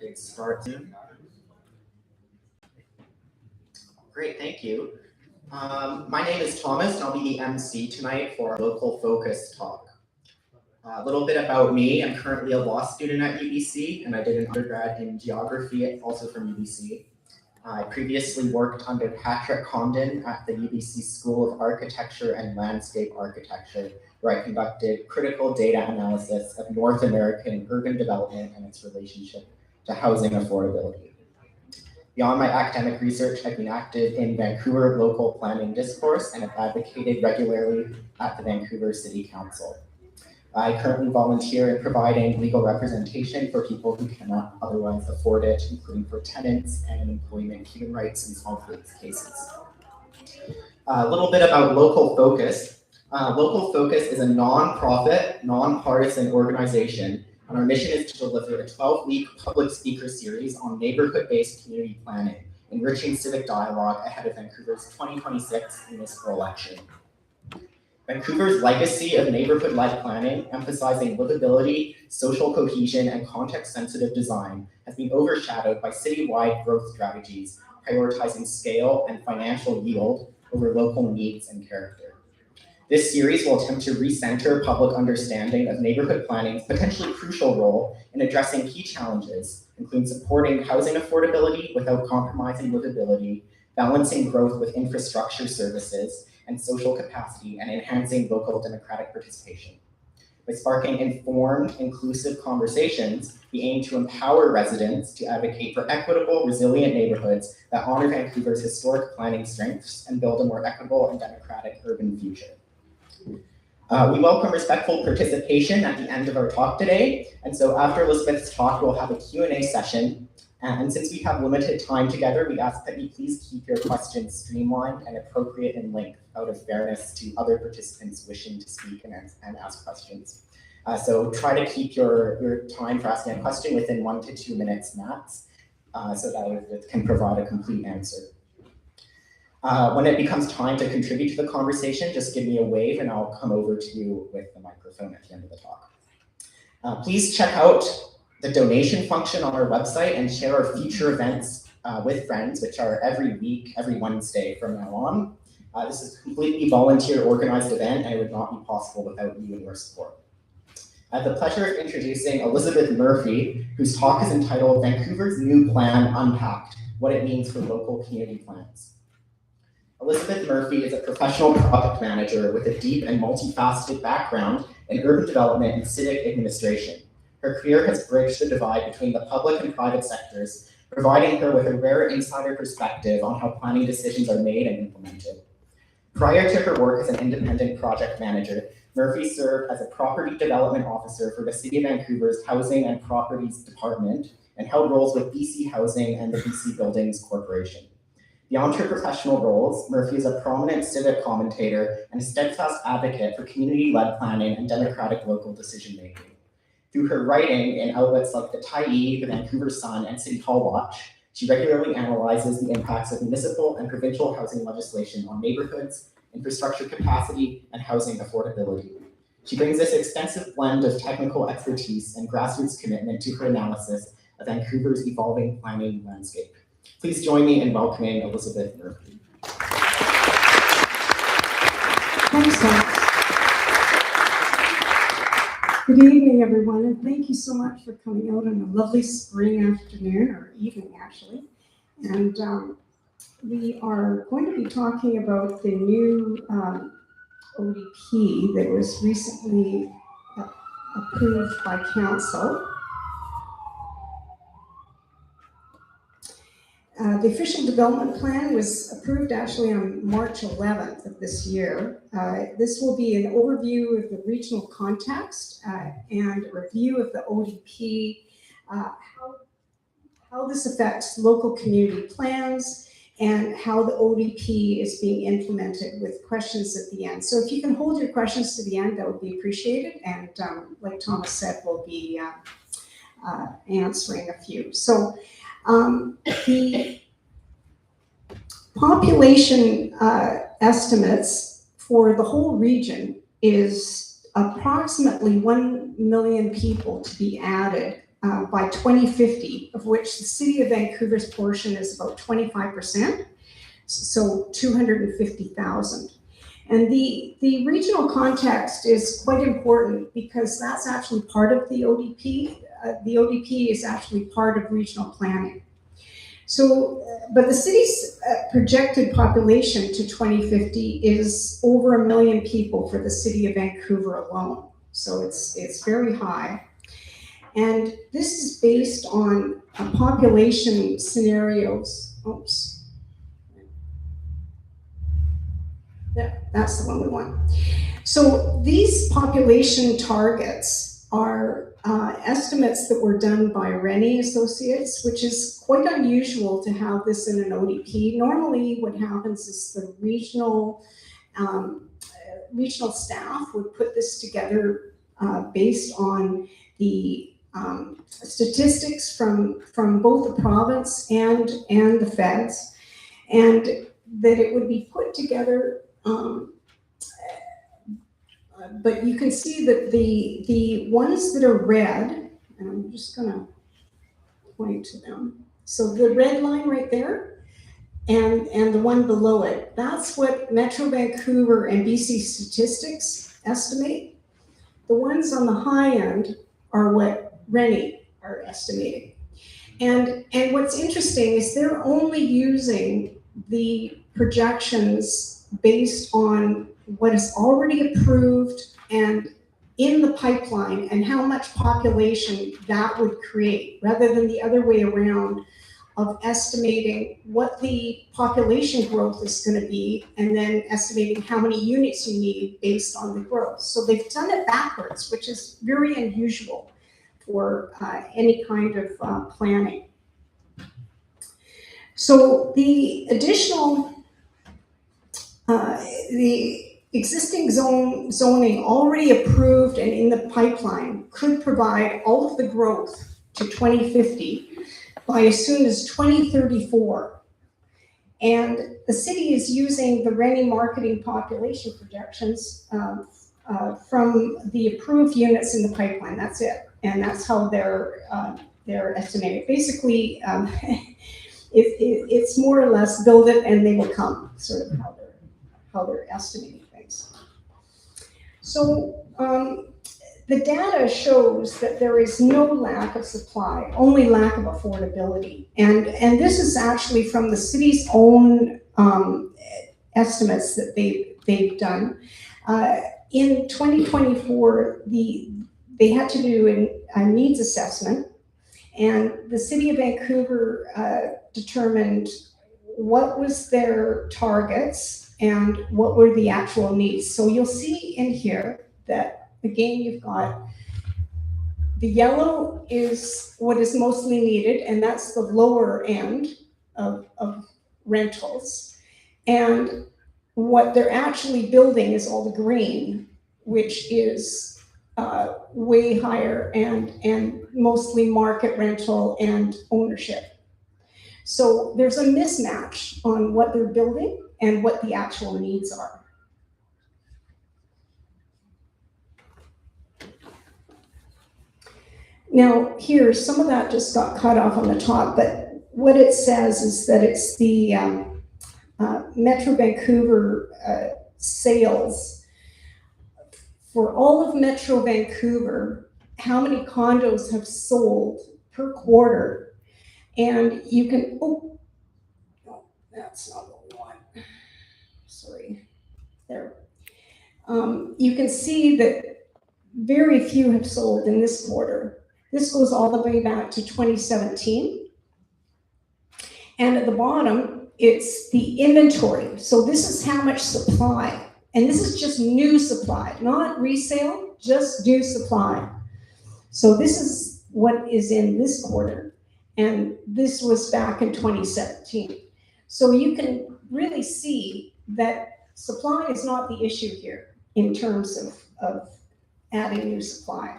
could start soon. Great, thank you. My name is Thomas, and I'll be the MC tonight for our local focus talk. A little bit about me. I'm currently a law student at UBC, and I did an undergrad in geography, also from UBC. I previously worked under Patrick Condon at the UBC School of Architecture and Landscape Architecture, where I conducted critical data analysis of North American urban development and its relationship to housing affordability. Beyond my academic research, I've been active in Vancouver local planning discourse and have advocated regularly at the Vancouver City Council. I currently volunteer in providing legal representation for people who cannot otherwise afford it, including for tenants and in employment, human rights, and conflict cases. A little bit about Local Focus. Local Focus is a non-profit, non-partisan organization, and our mission is to deliver a 12-week public speaker series on neighborhood-based community planning, enriching civic dialogue ahead of Vancouver's 2026 municipal election. Vancouver's legacy of neighborhood-led planning, emphasizing livability, social cohesion, and context-sensitive design, has been overshadowed by citywide growth strategies, prioritizing scale and financial yield over local needs and character. This series will attempt to recenter public understanding of neighborhood planning's potentially crucial role in addressing key challenges, including supporting housing affordability without compromising livability, balancing growth with infrastructure services, and social capacity, and enhancing local democratic participation. By sparking informed, inclusive conversations, we aim to empower residents to advocate for equitable, resilient neighborhoods that honor Vancouver's historic planning strengths and build a more equitable and democratic urban future. We welcome respectful participation at the end of our talk today, and so after Elizabeth's talk, we'll have a Q&A session. And since we have limited time together, we ask that you please keep your questions streamlined and appropriate in length out of fairness to other participants wishing to speak and ask questions. So try to keep your time for asking a question within 1 to 2 minutes max, so that it can provide a complete answer. When it becomes time to contribute to the conversation, just give me a wave and I'll come over to you with the microphone at the end of the talk. Please check out the donation function on our website and share our future events with friends, which are every week, every Wednesday from now on. This is a completely volunteer organized event and it would not be possible without you and your support. I have the pleasure of introducing Elizabeth Murphy, whose talk is entitled Vancouver's New Plan Unpacked, What It Means for Local Community Plans. Elizabeth Murphy is a professional project manager with a deep and multifaceted background in urban development and civic administration. Her career has bridged the divide between the public and private sectors, providing her with a rare insider perspective on how planning decisions are made and implemented. Prior to her work as an independent project manager, Murphy served as a property development officer for the City of Vancouver's Housing and Properties Department and held roles with BC Housing and the BC Buildings Corporation. Beyond her professional roles, Murphy is a prominent civic commentator and a steadfast advocate for community-led planning and democratic local decision-making. Through her writing in outlets like the Tyee, the Vancouver Sun, and City Hall Watch, she regularly analyzes the impacts of municipal and provincial housing legislation on neighborhoods, infrastructure capacity, and housing affordability. She brings this extensive blend of technical expertise and grassroots commitment to her analysis of Vancouver's evolving planning landscape. Please join me in welcoming Elizabeth Murphy. Thanks, Thomas. Good evening, everyone, and thank you so much for coming out on a lovely spring afternoon, or evening, actually. And we are going to be talking about the new ODP that was recently approved by Council. The official development plan was approved actually on March 11th of this year. This will be an overview of the regional context and a review of the ODP, how this affects local community plans, and how the ODP is being implemented with questions at the end. So if you can hold your questions to the end, that would be appreciated. And like Thomas said, we'll be answering a few. So the population estimates for the whole region is approximately 1 million people to be added by 2050, of which the City of Vancouver's portion is about 25%, so 250,000. And the regional context is quite important because that's actually part of the ODP. The ODP is actually part of regional planning. So, but the city's projected population to 2050 is over 1 million people for the City of Vancouver alone. So it's very high. And this is based on population scenarios. Oops. Yeah, that's the one we want. So these population targets are estimates that were done by Rennie Associates, which is quite unusual to have this in an ODP. Normally what happens is the regional staff would put this together based on the statistics from both the province and the feds, and that it would be put together. But you can see that the ones that are red, and I'm just gonna point to them. So the red line right there and the one below it, that's what Metro Vancouver and BC Statistics estimate. The ones on the high end are what Rennie are estimating. And what's interesting is they're only using the projections based on what is already approved and in the pipeline and how much population that would create, rather than the other way around of estimating what the population growth is going to be and then estimating how many units you need based on the growth. So they've done it backwards, which is very unusual for any kind of planning. So the additional, the existing zoning already approved and in the pipeline could provide all of the growth to 2050 by as soon as 2034. And the city is using the Rennie marketing population projections from the approved units in the pipeline. That's it. And that's how they're estimated. Basically, it's more or less build it and they will come, sort of how they're estimating things. So the data shows that there is no lack of supply, only lack of affordability. And this is actually from the city's own estimates that they've done. In 2024, they had to do a needs assessment, and the City of Vancouver determined what was their targets and what were the actual needs. So you'll see in here that, again, you've got the yellow is what is mostly needed, and that's the lower end of rentals. And what they're actually building is all the green, which is way higher and mostly market rental and ownership. So there's a mismatch on what they're building and what the actual needs are. Now here, some of that just got cut off on the top, but what it says is that it's the Metro Vancouver sales. For all of Metro Vancouver, how many condos have sold per quarter? And you can, oh, no, that's not what we want. Sorry, there. You can see that very few have sold in this quarter. This goes all the way back to 2017. And at the bottom, it's the inventory. So this is how much supply. And this is just new supply, not resale, just new supply. So this is what is in this quarter. And this was back in 2017. So you can really see that supply is not the issue here in terms of adding new supply.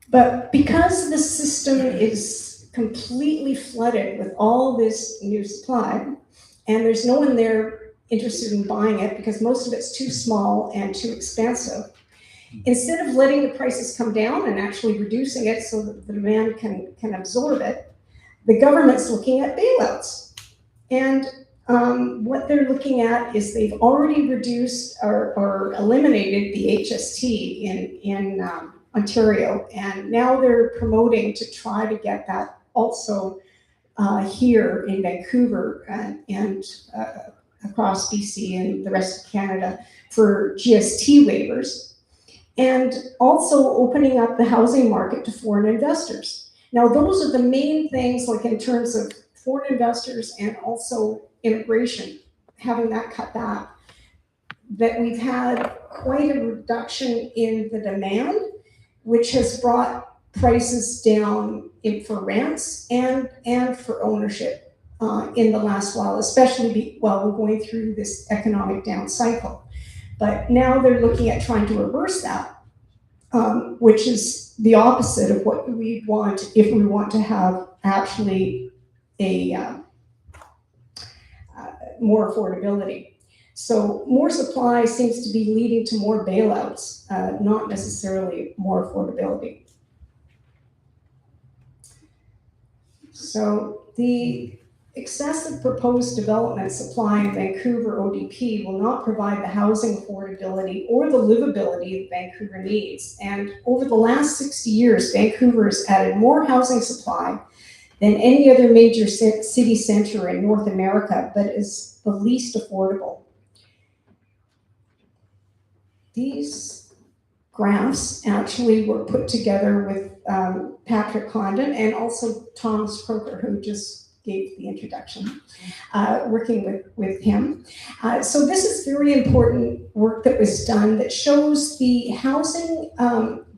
But because the system is completely flooded with all this new supply, and there's no one there interested in buying it because most of it's too small and too expensive. Instead of letting the prices come down and actually reducing it so that the demand can absorb it, the government's looking at bailouts. And what they're looking at is they've already reduced or eliminated the HST in Ontario, and now they're promoting to try to get that also here in Vancouver and across BC and the rest of Canada for GST waivers, and also opening up the housing market to foreign investors. Now, those are the main things, like in terms of foreign investors and also immigration, having that cut back, that we've had quite a reduction in the demand, which has brought prices down for rents and for ownership in the last while, especially while we're going through this economic down cycle. But now they're looking at trying to reverse that, which is the opposite of what we want if we want to have actually a more affordability. So more supply seems to be leading to more bailouts, not necessarily more affordability. So the excessive proposed development supply in Vancouver ODP will not provide the housing affordability or the livability that Vancouver needs. And over the last 60 years, Vancouver has added more housing supply than any other major city center in North America, but is the least affordable. These graphs actually were put together with Patrick Condon and also Thomas Kroeker, who just gave the introduction, working with him. So this is very important work that was done that shows the housing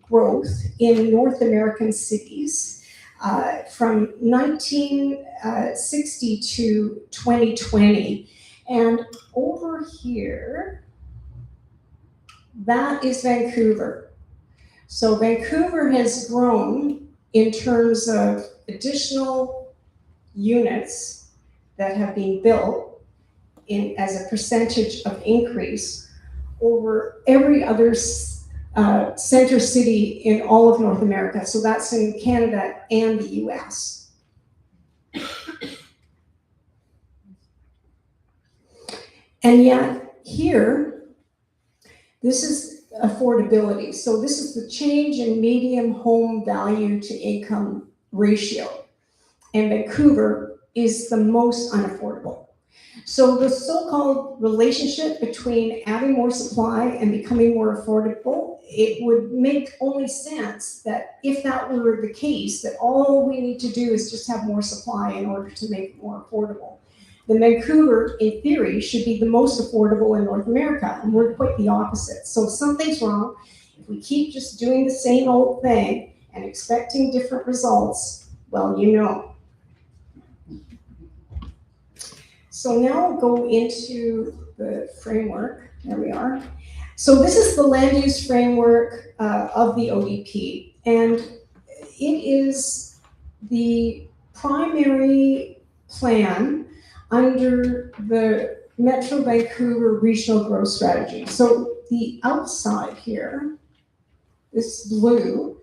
growth in North American cities from 1960 to 2020. And over here, that is Vancouver. So Vancouver has grown in terms of additional units that have been built as a percentage of increase over every other center city in all of North America. So that's in Canada and the US. And yet here, this is affordability. So this is the change in median home value to income ratio. And Vancouver is the most unaffordable. So the so-called relationship between adding more supply and becoming more affordable, it would make only sense that if that were the case, that all we need to do is just have more supply in order to make it more affordable. Then Vancouver, in theory, should be the most affordable in North America, and we're quite the opposite. So something's wrong. If we keep just doing the same old thing and expecting different results, well, you know. So now I'll go into the framework. There we are. So this is the land use framework of the ODP, and it is the primary plan under the Metro Vancouver Regional Growth Strategy. So the outside here, this blue,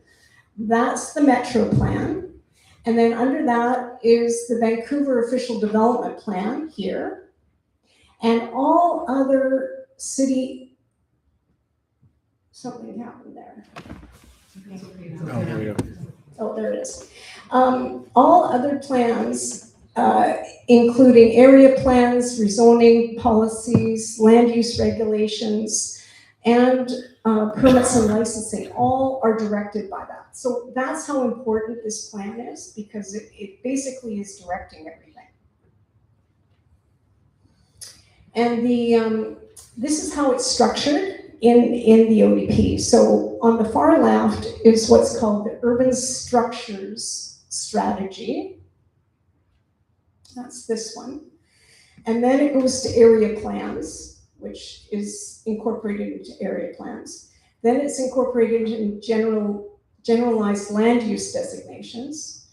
that's the Metro Plan. And then under that is the Vancouver Official Development Plan here. And all other city, something happened there. Oh, there it is. All other plans, including area plans, rezoning policies, land use regulations, and permits and licensing, all are directed by that. So that's how important this plan is, because it basically is directing everything. And this is how it's structured in the ODP. So on the far left is what's called the Urban Structures Strategy. That's this one. And then it goes to area plans, which is incorporated into area plans. Then it's incorporated into generalized land use designations,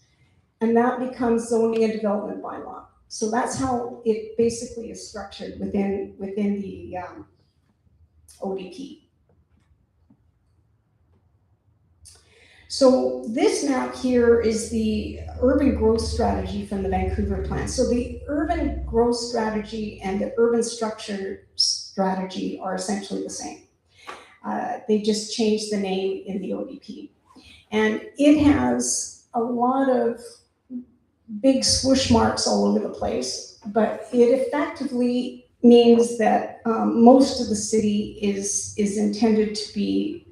and that becomes zoning and development bylaw. So that's how it basically is structured within the ODP. So this map here is the urban growth strategy from the Vancouver plan. So the urban growth strategy and the urban structure strategy are essentially the same. They just changed the name in the ODP. And it has a lot of big swoosh marks all over the place, but it effectively means that most of the city is intended to be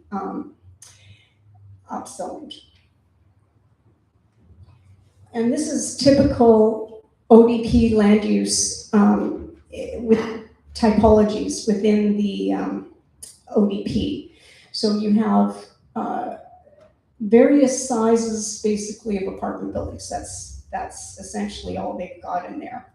upzoned. And this is typical ODP land use with typologies within the ODP. So you have various sizes, basically, of apartment buildings. That's essentially all they've got in there.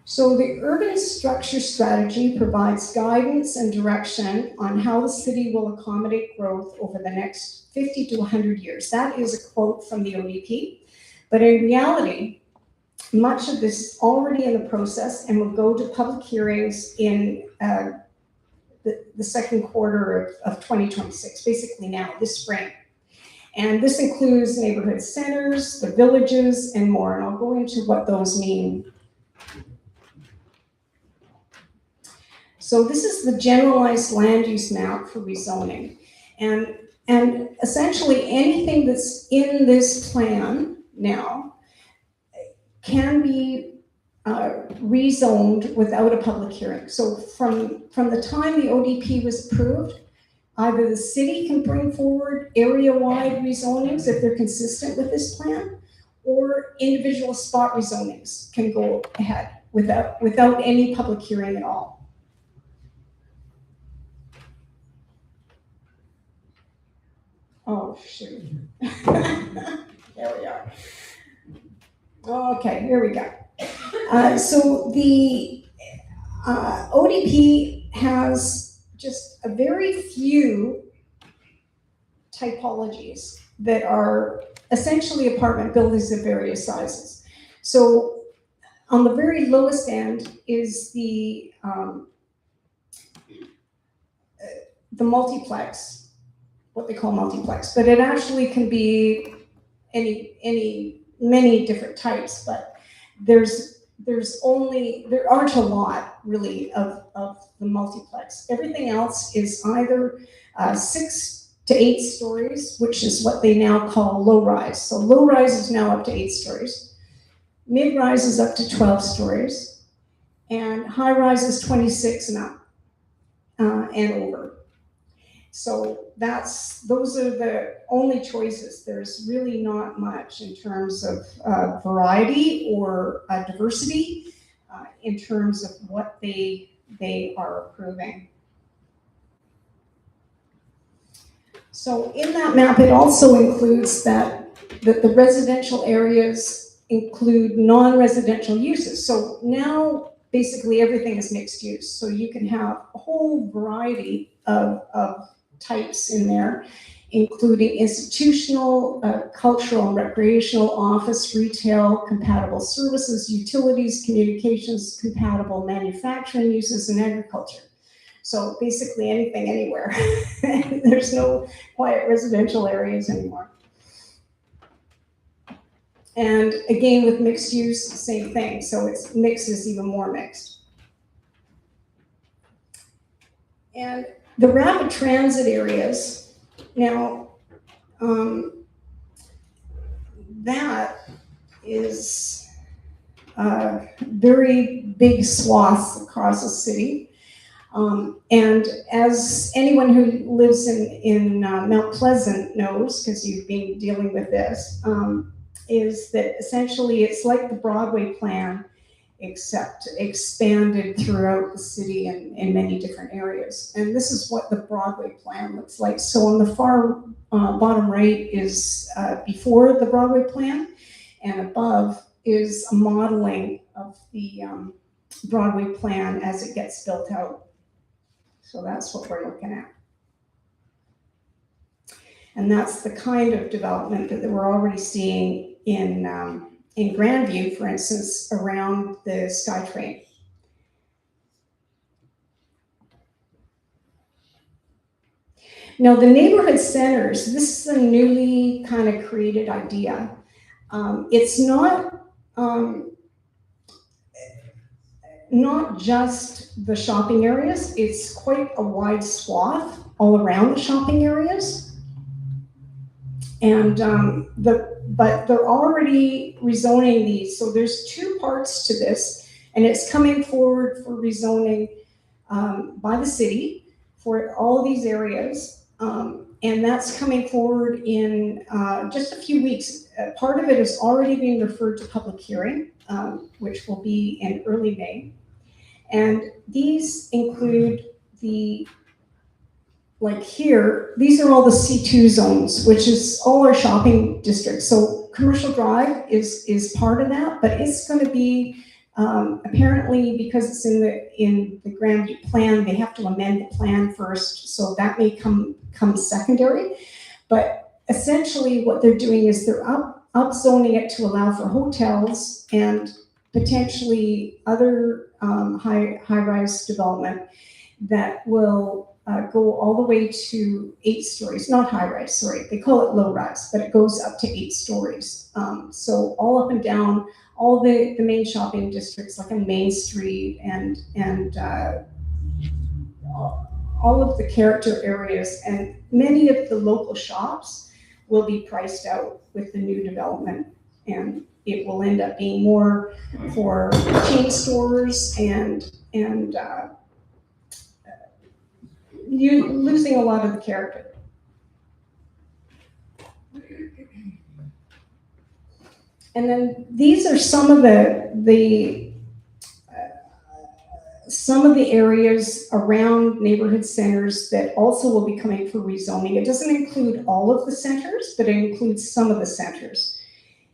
So the urban structure strategy provides guidance and direction on how the city will accommodate growth over the next 50 to 100 years. That is a quote from the ODP. But in reality, much of this is already in the process and will go to public hearings in the second quarter of 2026, basically now, this spring. And this includes neighborhood centers, the villages, and more. And I'll go into what those mean. So this is the generalized land use map for rezoning. And essentially anything that's in this plan now can be rezoned without a public hearing. So from the time the ODP was approved, either the city can bring forward area-wide rezonings if they're consistent with this plan, or individual spot rezonings can go ahead without any public hearing at all. Oh, shoot. There we are. Okay, here we go. So the ODP has just a very few typologies that are essentially apartment buildings of various sizes. So on the very lowest end is the multiplex, what they call multiplex, but it actually can be many different types, but there aren't a lot really of the multiplex. Everything else is either 6 to 8 stories, which is what they now call low rise. So low rise is now up to 8 stories. Mid rise is up to 12 stories, and high rise is 26 and up and over. So those are the only choices. There's really not much in terms of variety or diversity in terms of what they are approving. So in that map, it also includes that the residential areas include non-residential uses. So now basically everything is mixed use. So you can have a whole variety of types in there, including institutional, cultural and recreational, office, retail, compatible services, utilities, communications, compatible manufacturing uses, and agriculture. So basically anything, anywhere. There's no quiet residential areas anymore. And again, with mixed use, same thing. So it's mixed is even more mixed. And the rapid transit areas, now, that is very big swaths across the city. And as anyone who lives in Mount Pleasant knows, because you've been dealing with this, is that essentially it's like the Broadway plan, except expanded throughout the city in many different areas. And this is what the Broadway plan looks like. So on the far bottom right is before the Broadway plan, and above is a modeling of the Broadway plan as it gets built out. So that's what we're looking at. And that's the kind of development that we're already seeing in Grandview, for instance, around the SkyTrain. Now, the neighborhood centers, this is a newly kind of created idea. It's not just the shopping areas, it's quite a wide swath all around the shopping areas. And but they're already rezoning these. So there's two parts to this, and it's coming forward for rezoning by the city for all of these areas. And that's coming forward in just a few weeks. Part of it is already being referred to public hearing, which will be in early May. And these include like here, these are all the C2 zones, which is all our shopping districts. So Commercial Drive is part of that, but it's going to be apparently, because it's in the Grandview plan, they have to amend the plan first, so that may come secondary. But essentially, what they're doing is they're upzoning it to allow for hotels and potentially other high-rise development that will go all the way to 8 stories, not high-rise, sorry, they call it low-rise, but it goes up to 8 stories. So all up and down, all the main shopping districts, like on Main Street and all of the character areas, and many of the local shops will be priced out with the new development, and it will end up being more for chain stores and you losing a lot of the character. And then these are some of the areas around neighborhood centers that also will be coming for rezoning. It doesn't include all of the centers, but it includes some of the centers.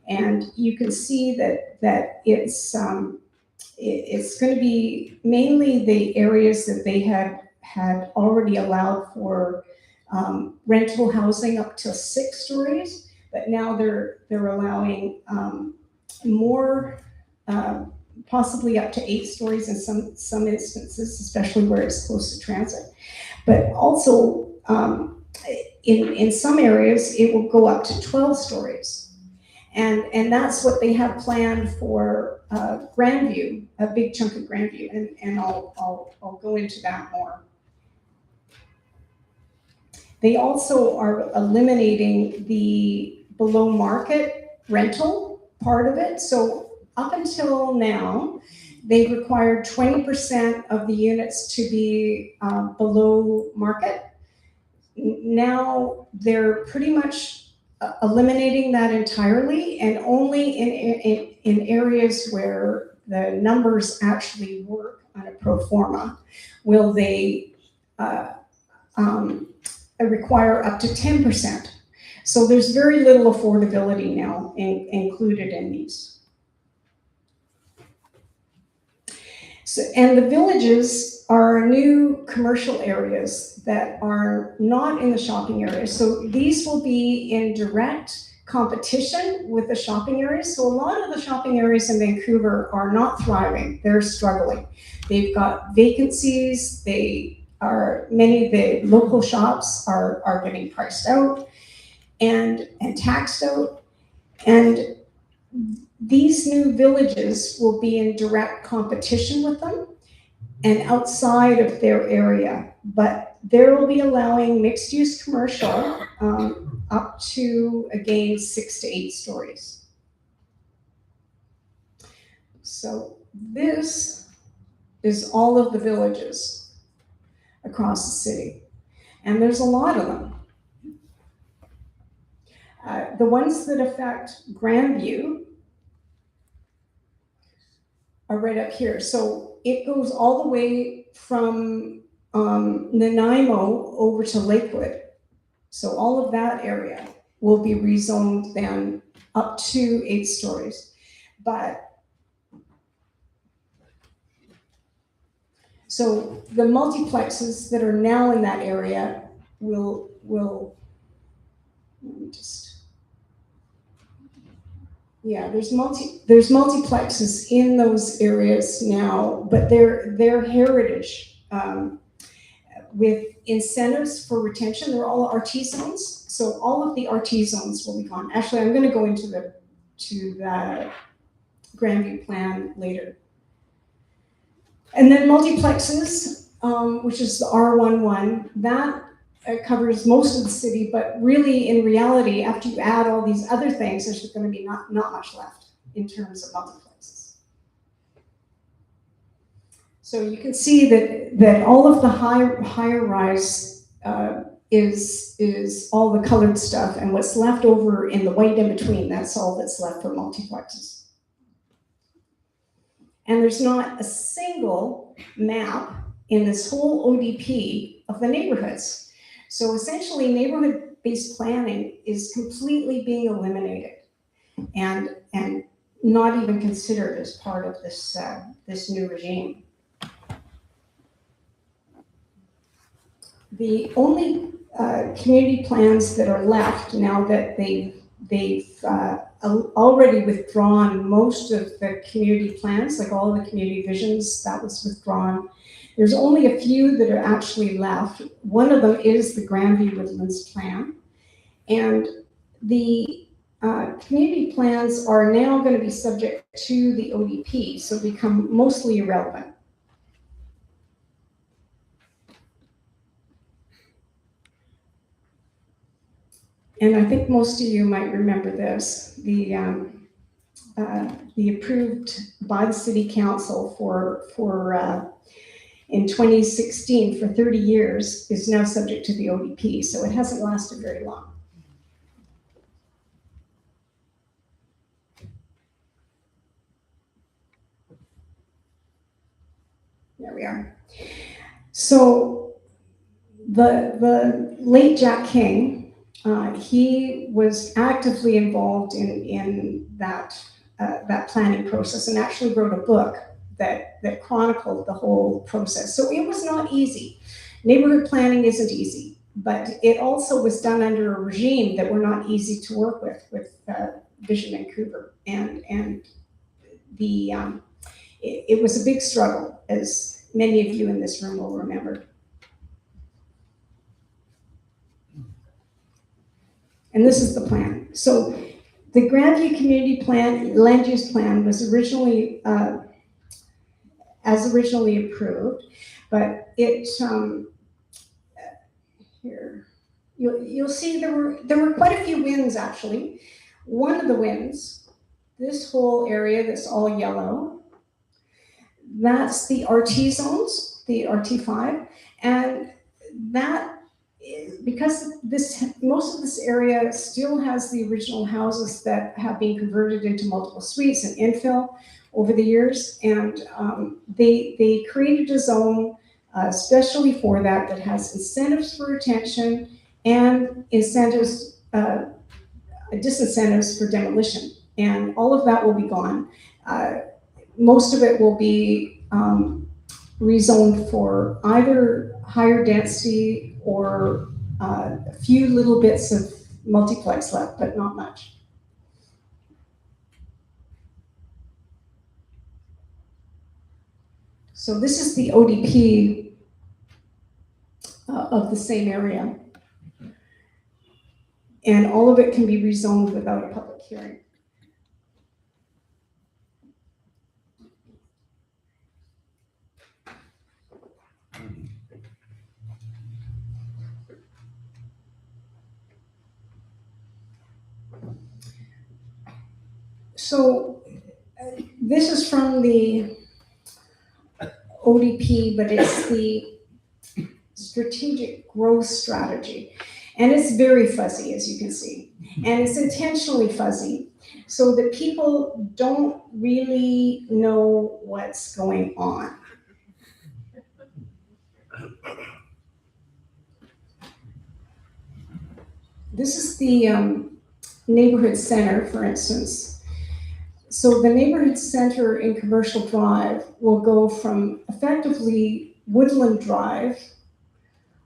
And you can see that it's going to be mainly the areas that they had already allowed for rental housing up to 6 stories, but now they're allowing more, possibly up to 8 stories in some instances, especially where it's close to transit. But also in some areas, it will go up to 12 stories. And that's what they have planned for Grandview, a big chunk of Grandview, and I'll go into that more. They also are eliminating the below market rental part of it. So up until now, they've required 20% of the units to be below market. Now they're pretty much eliminating that entirely, and only in areas where the numbers actually work on a pro forma will they require up to 10%. So there's very little affordability now included in these. So, and the villages are new commercial areas that are not in the shopping areas. So these will be in direct competition with the shopping areas. So a lot of the shopping areas in Vancouver are not thriving, they're struggling. They've got vacancies, many of the local shops are getting priced out and taxed out. And these new villages will be in direct competition with them and outside of their area, but they will be allowing mixed-use commercial up to, again, 6 to 8 stories. So this is all of the villages across the city, and there's a lot of them. The ones that affect Grandview are right up here. So it goes all the way from Nanaimo over to Lakewood. So all of that area will be rezoned then up to 8 stories. But so the multiplexes that are now in that area will let me just, yeah, there's multiplexes in those areas now, but they're heritage, with incentives for retention. They're all RT zones, so all of the RT zones will be gone. Actually, I'm going to go into the Grandview plan later. And then multiplexes, which is the R11, that covers most of the city, but really in reality, after you add all these other things, there's going to be not much left in terms of multiplexes. So you can see that all of the higher rise is all the colored stuff, and what's left over in the white in between, that's all that's left for multiplexes. And there's not a single map in this whole ODP of the neighborhoods. So essentially, neighborhood-based planning is completely being eliminated and not even considered as part of this new regime. The only community plans that are left now that they've already withdrawn most of the community plans, like all of the community visions, that was withdrawn. There's only a few that are actually left. One of them is the Grandview Woodlands plan. And the community plans are now going to be subject to the ODP, so become mostly irrelevant. And I think most of you might remember this. The approved by the City Council for in 2016 for 30 years is now subject to the ODP, so it hasn't lasted very long. There we are. So the late Jack King, he was actively involved in that planning process and actually wrote a book that chronicled the whole process. So it was not easy. Neighborhood planning isn't easy, but it also was done under a regime that were not easy to work with Vision Vancouver, and it was a big struggle, as many of you in this room will remember. And this is the plan. So the Grandview Community Plan, land use plan, was originally originally approved, but it here you'll see there were quite a few wins actually. One of the wins, this whole area that's all yellow, that's the RT zones, the RT5, and that, because most of this area still has the original houses that have been converted into multiple suites and infill over the years, and they created a zone especially for that has incentives for retention and incentives, disincentives for demolition, and all of that will be gone. Most of it will be rezoned for either higher density or a few little bits of multiplex left, but not much. So this is the ODP of the same area. And all of it can be rezoned without a public hearing. So this is from the ODP, but it's the strategic growth strategy. And it's very fuzzy, as you can see. And it's intentionally fuzzy so that people don't really know what's going on. This is the neighborhood center, for instance. So the neighborhood center in Commercial Drive will go from effectively Woodland Drive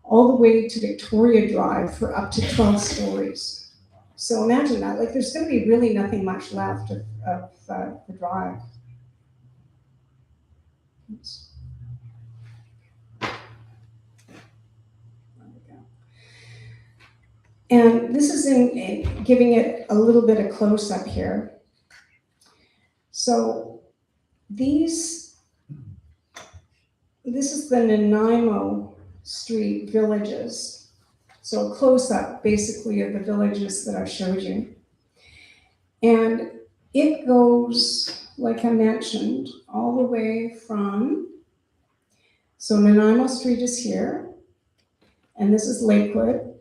all the way to Victoria Drive for up to 12 stories. So imagine that, like there's gonna be really nothing much left of the drive. Oops. There we go. And this is in giving it a little bit of close up here. So this is the Nanaimo Street villages. So a close up basically of the villages that I showed you. And it goes, like I mentioned, all the way from, so Nanaimo Street is here, and this is Lakewood,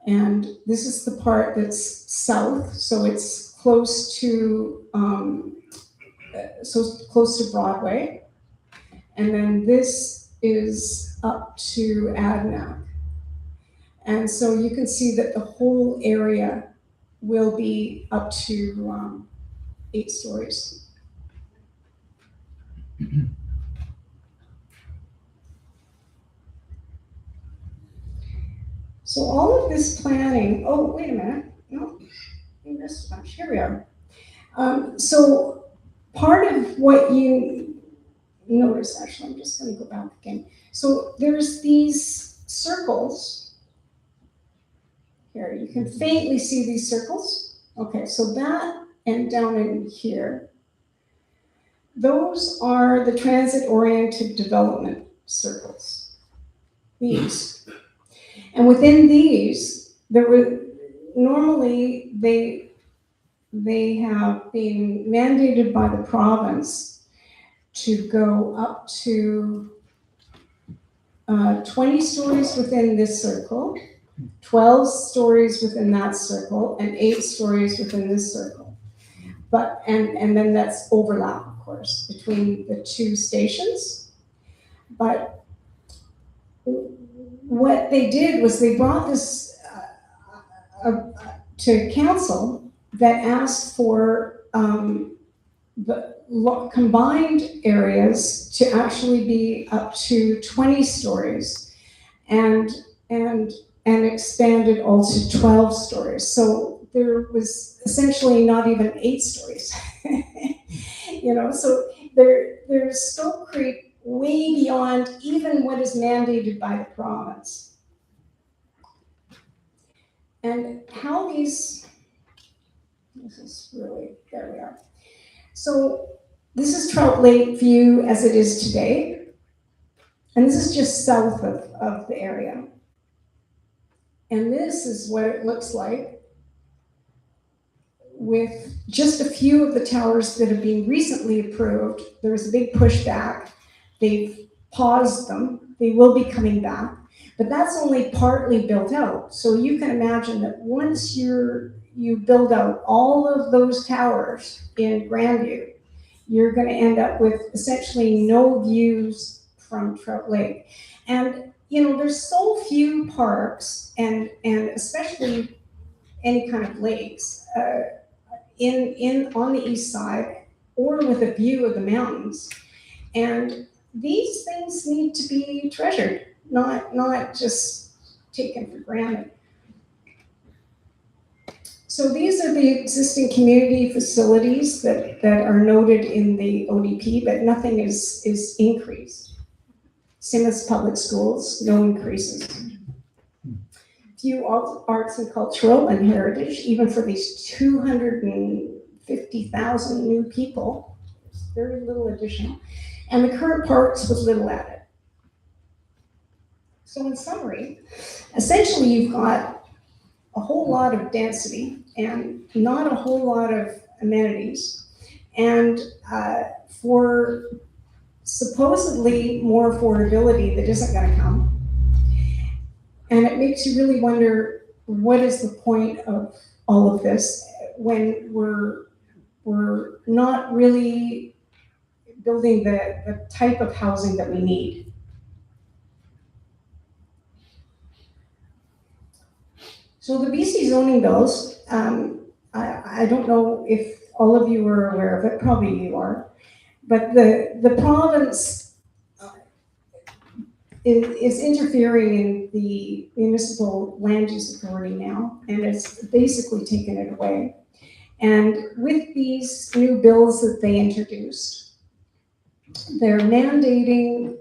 and this is the part that's south, so it's close to Broadway, and then this is up to Adnac. And so you can see that the whole area will be up to 8 stories. So all of this planning, oh, wait a minute, no, I missed a bunch, here we are. So part of what you notice, actually, I'm just gonna go back again. So there's these circles here, you can faintly see these circles. Okay, so that and down in here, those are the transit-oriented development circles, these. And within these, there were, normally they have been mandated by the province to go up to 20 stories within this circle, 12 stories within that circle, and 8 stories within this circle. But, and then that's overlap, of course, between the 2 stations. But what they did was they brought this to council that asked for the combined areas to actually be up to 20 stories and expanded also to 12 stories. So there was essentially not even 8 stories. You know, so there's scope creep way beyond even what is mandated by the province. And how this is really, there we are. So this is Trout Lake View as it is today. And this is just south of the area. And this is what it looks like with just a few of the towers that have been recently approved. There was a big pushback. They've paused them. They will be coming back. But that's only partly built out. So you can imagine that once you build out all of those towers in Grandview, you're going to end up with essentially no views from Trout Lake. And you know, there's so few parks and especially any kind of lakes on the east side or with a view of the mountains. And these things need to be treasured, not just taken for granted. So these are the existing community facilities that are noted in the ODP, but nothing is increased. Same as public schools, no increases. Few arts and cultural and heritage, even for these 250,000 new people, very little addition. And the current parks with little added. So in summary, essentially you've got a whole lot of density and not a whole lot of amenities. And for supposedly more affordability that isn't going to come. And it makes you really wonder, what is the point of all of this when we're not really building the type of housing that we need? So the BC zoning bills, I don't know if all of you are aware of it, probably you are, but the province is interfering in the municipal land use authority now, and it's basically taken it away. And with these new bills that they introduced, they're mandating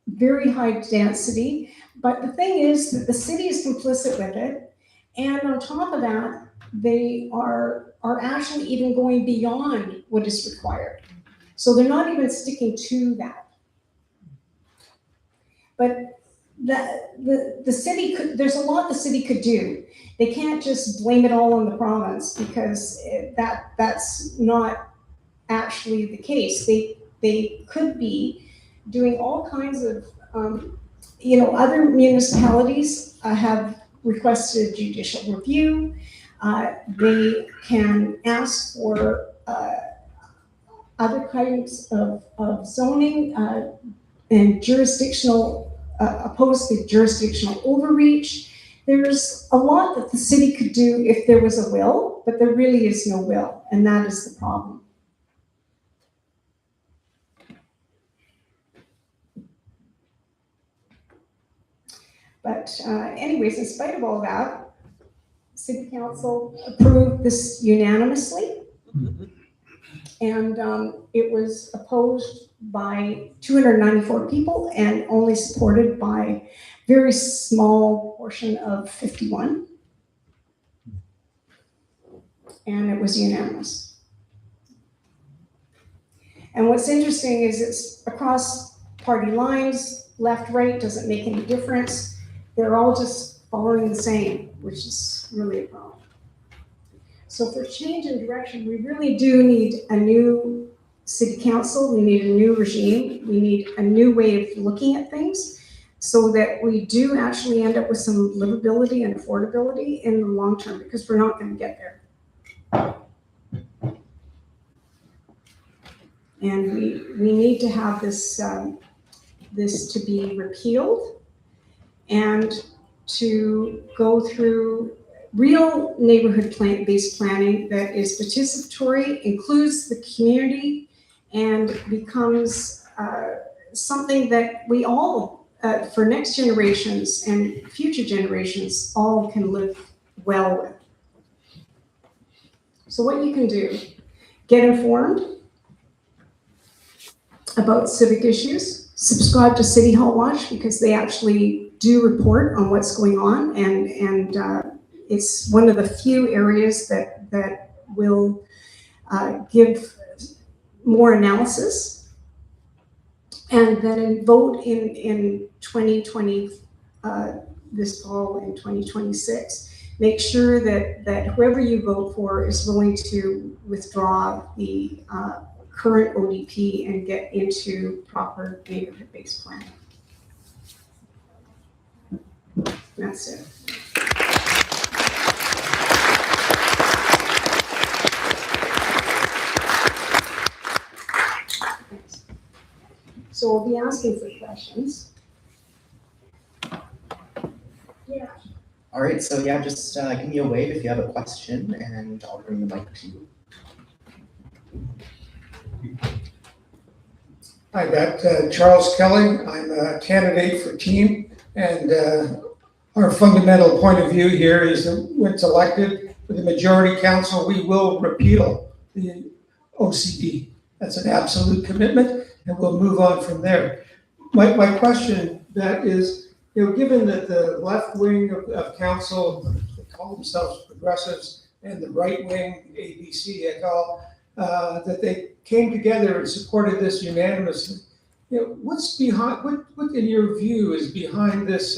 very high density, but the thing is that the city is complicit with it, and on top of that, they are actually even going beyond what is required. So they're not even sticking to that. But the city could, there's a lot the city could do. They can't just blame it all on the province, because that's not actually the case. They could be doing all kinds of, other municipalities have requested judicial review. They can ask for other kinds of zoning and jurisdictional, opposed to jurisdictional overreach. There's a lot that the city could do if there was a will, but there really is no will, and that is the problem. But anyways, in spite of all that, City Council approved this unanimously. And it was opposed by 294 people and only supported by a very small portion of 51. And it was unanimous. And what's interesting is it's across party lines, left, right, doesn't make any difference. They're all just following the same, which is really a problem. So for change in direction, we really do need a new city council. We need a new regime. We need a new way of looking at things so that we do actually end up with some livability and affordability in the long term, because we're not going to get there. And we need to have this, this to be repealed and to go through real neighborhood based planning that is participatory, includes the community, and becomes something that we all, for next generations and future generations, all can live well with. So what you can do, get informed about civic issues, subscribe to City Hall Watch, because they actually do report on what's going on, and it's one of the few areas that will give more analysis. And then vote in 2020, this fall in 2026. Make sure that whoever you vote for is willing to withdraw the current ODP and get into proper neighborhood-based planning. That's it. So we'll be asking for questions. Yeah. All right, so yeah, just give me a wave if you have a question, and I'll bring the mic to you. Hi, got Charles Kelly. I'm a candidate for team, and our fundamental point of view here is that when it's elected with the majority council, we will repeal the OCD. That's an absolute commitment, and we'll move on from there. My question, that is, given that the left wing of council, they call themselves progressives, and the right wing, ABC et al., that they came together and supported this unanimously. What's behind, what in your view is behind this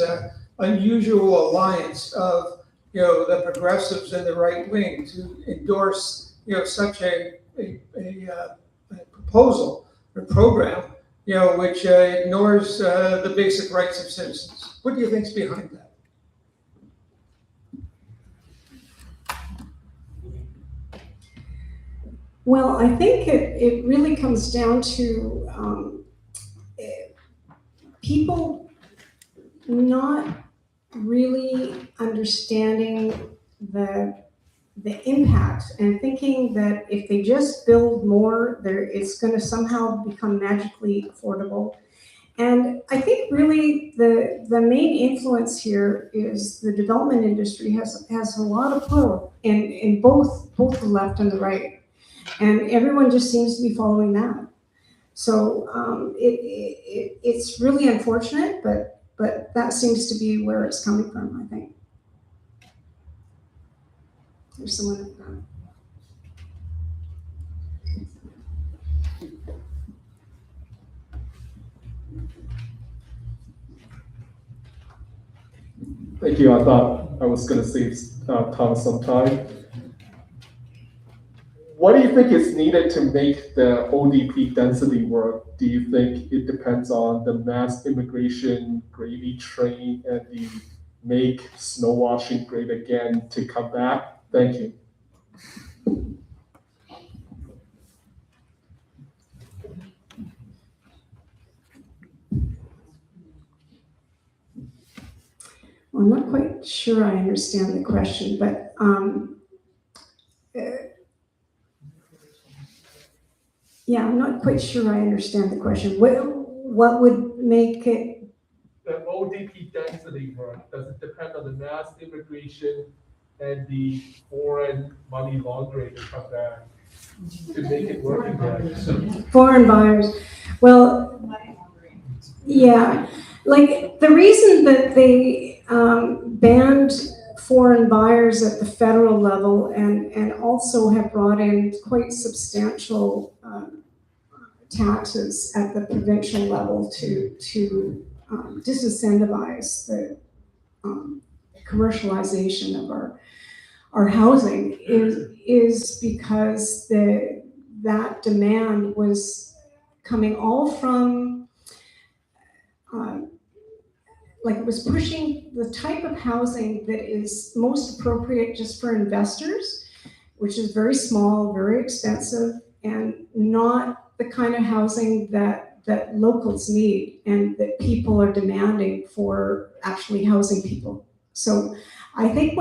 unusual alliance of, the progressives and the right wing to endorse, such a proposal or program, which ignores the basic rights of citizens? What do you think's behind that? Well, I think it really comes down to people not really understanding the impact and thinking that if they just build more, it's going to somehow become magically affordable. And I think really the main influence here is the development industry has a lot of pull in both the left and the right. And everyone just seems to be following that. So it's really unfortunate, but that seems to be where it's coming from, I think. There's someone up front. Thank you. I thought I was going to save Thomas some time. What do you think is needed to make the ODP density work? Do you think it depends on the mass immigration gravy train and the make snow washing great again to come back? Thank you. Well, I'm not quite sure I understand the question, but yeah, I'm not quite sure I understand the question. What would make it? The ODP density work, does it depend on the mass immigration and the foreign money laundering to come back to make it work again? Foreign buyers. Well, yeah, like the reason that they banned foreign buyers at the federal level and also have brought in quite substantial taxes at the provincial level to disincentivize the commercialization of our housing is because that demand was coming all from like it was pushing the type of housing that is most appropriate just for investors, which is very small, very expensive, and not the kind of housing that locals need and that people are demanding for actually housing people. So I think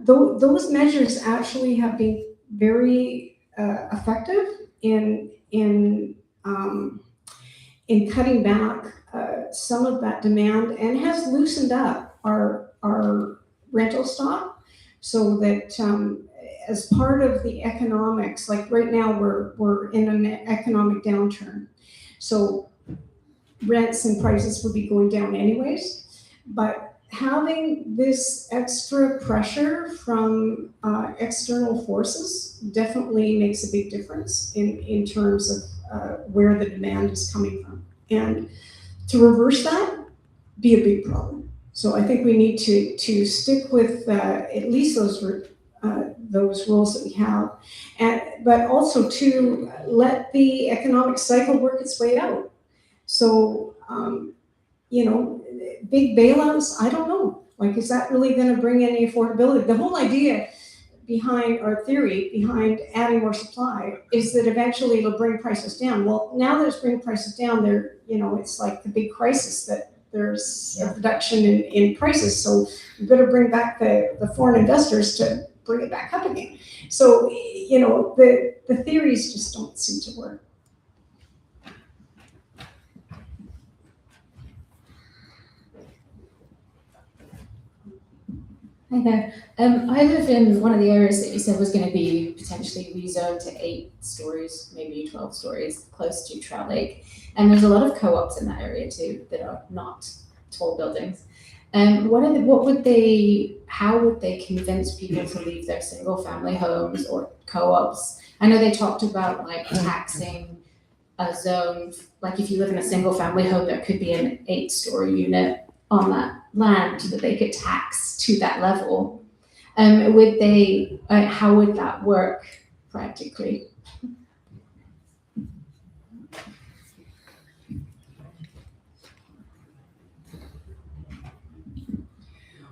those measures actually have been very effective in cutting back some of that demand and has loosened up our rental stock so that as part of the economics, like right now we're in an economic downturn. So rents and prices would be going down anyways, but having this extra pressure from external forces definitely makes a big difference in terms of where the demand is coming from. And to reverse that, be a big problem. So I think we need to stick with at least those rules that we have, but also to let the economic cycle work its way out. So, big bailouts, I don't know. Like, is that really going to bring any affordability? The whole idea behind our theory behind adding more supply is that eventually it'll bring prices down. Well, now that it's bringing prices down, it's like the big crisis that there's a reduction in prices. So we better bring back the foreign investors to bring it back up again. So, the theories just don't seem to work. Hi there. I live in one of the areas that you said was going to be potentially rezoned to 8 stories, maybe 12 stories, close to Trout Lake. And there's a lot of co-ops in that area too that are not tall buildings. How would they convince people to leave their single family homes or co-ops? I know they talked about like taxing a zone, like if you live in a single family home, there could be an 8-story unit on that land that they could tax to that level. How would that work practically?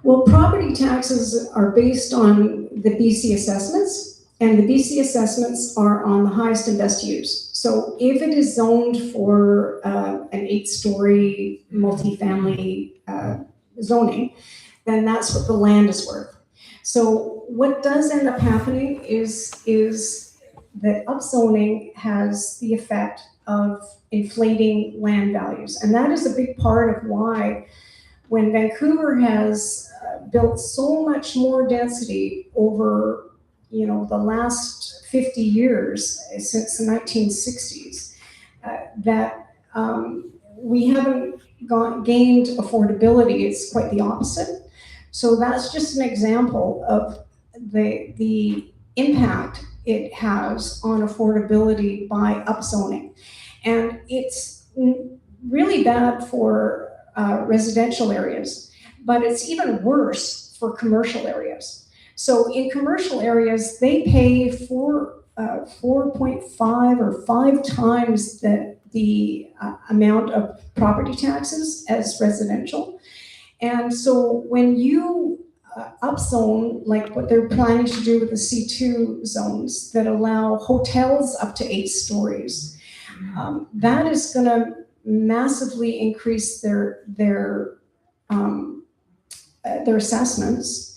Well, property taxes are based on the BC assessments, and the BC assessments are on the highest and best use. So if it is zoned for an 8-story multifamily zoning, then that's what the land is worth. So what does end up happening is that upzoning has the effect of inflating land values. And that is a big part of why when Vancouver has built so much more density over, the last 50 years since the 1960s, that we haven't gained affordability. It's quite the opposite. So that's just an example of the impact it has on affordability by upzoning. And it's really bad for residential areas, but it's even worse for commercial areas. So in commercial areas, they pay 4.5 or 5 times the amount of property taxes as residential. And so when you upzone, like what they're planning to do with the C2 zones that allow hotels up to 8 stories, that is going to massively increase their assessments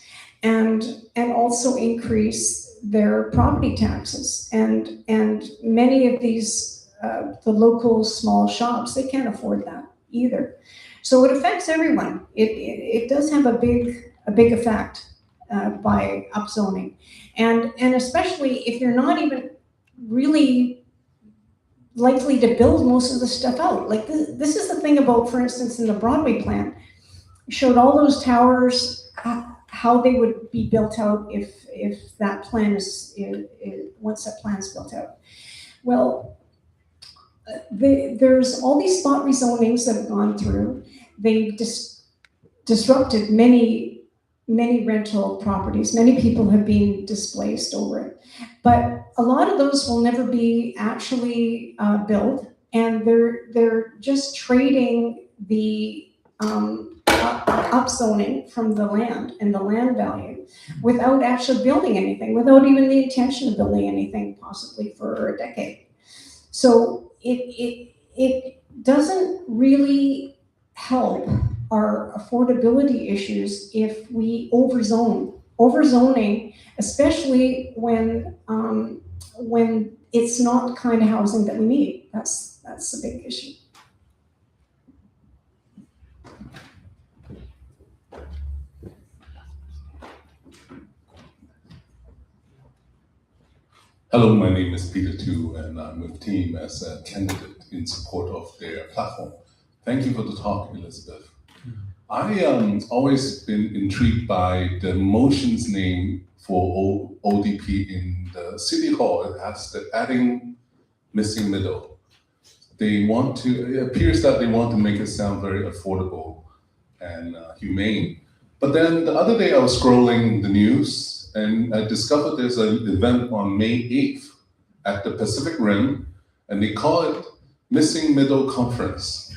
and also increase their property taxes. And many of these the local small shops, they can't afford that either. So it affects everyone. It does have a big effect by upzoning, and especially if you're not even really likely to build most of the stuff out. Like this is the thing about, for instance, in the Broadway plan, showed all those towers, how they would be built out if that plan is once that plan's built out. Well, there's all these spot rezonings that have gone through. They disrupted many rental properties. Many people have been displaced over it. But a lot of those will never be actually built, and they're just trading the upzoning from the land and the land value without actually building anything, without even the intention of building anything, possibly for a decade. So it doesn't really help our affordability issues if we overzone. Overzoning, especially when it's not the kind of housing that we need. That's the big issue. Hello, my name is Peter Tu, and I'm with team as a candidate in support of their platform. Thank you for the talk, Elizabeth. I always been intrigued by the motion's name for ODP in the City Hall. It has the adding missing middle. It appears that they want to make it sound very affordable and humane. But then the other day I was scrolling the news and I discovered there's an event on May 8th at the Pacific Rim, and they call it Missing Middle Conference.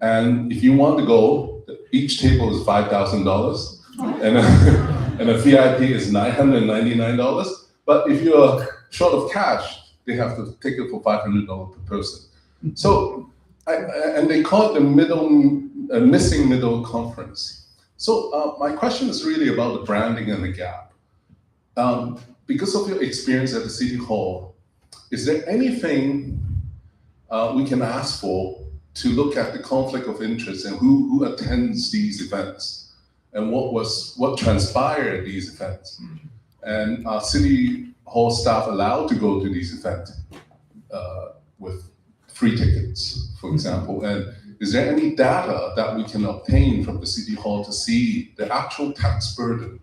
And if you want to go, each table is $5,000, and a VIP is $999. But if you're short of cash, they have to take it for $500 per person. So, and they call it the Missing Middle Conference. So my question is really about the branding and the gap. Because of your experience at the City Hall, is there anything we can ask for to look at the conflict of interest and who attends these events and what transpired at these events? And are City Hall staff allowed to go to these events with free tickets, for example? And is there any data that we can obtain from the City Hall to see the actual tax burden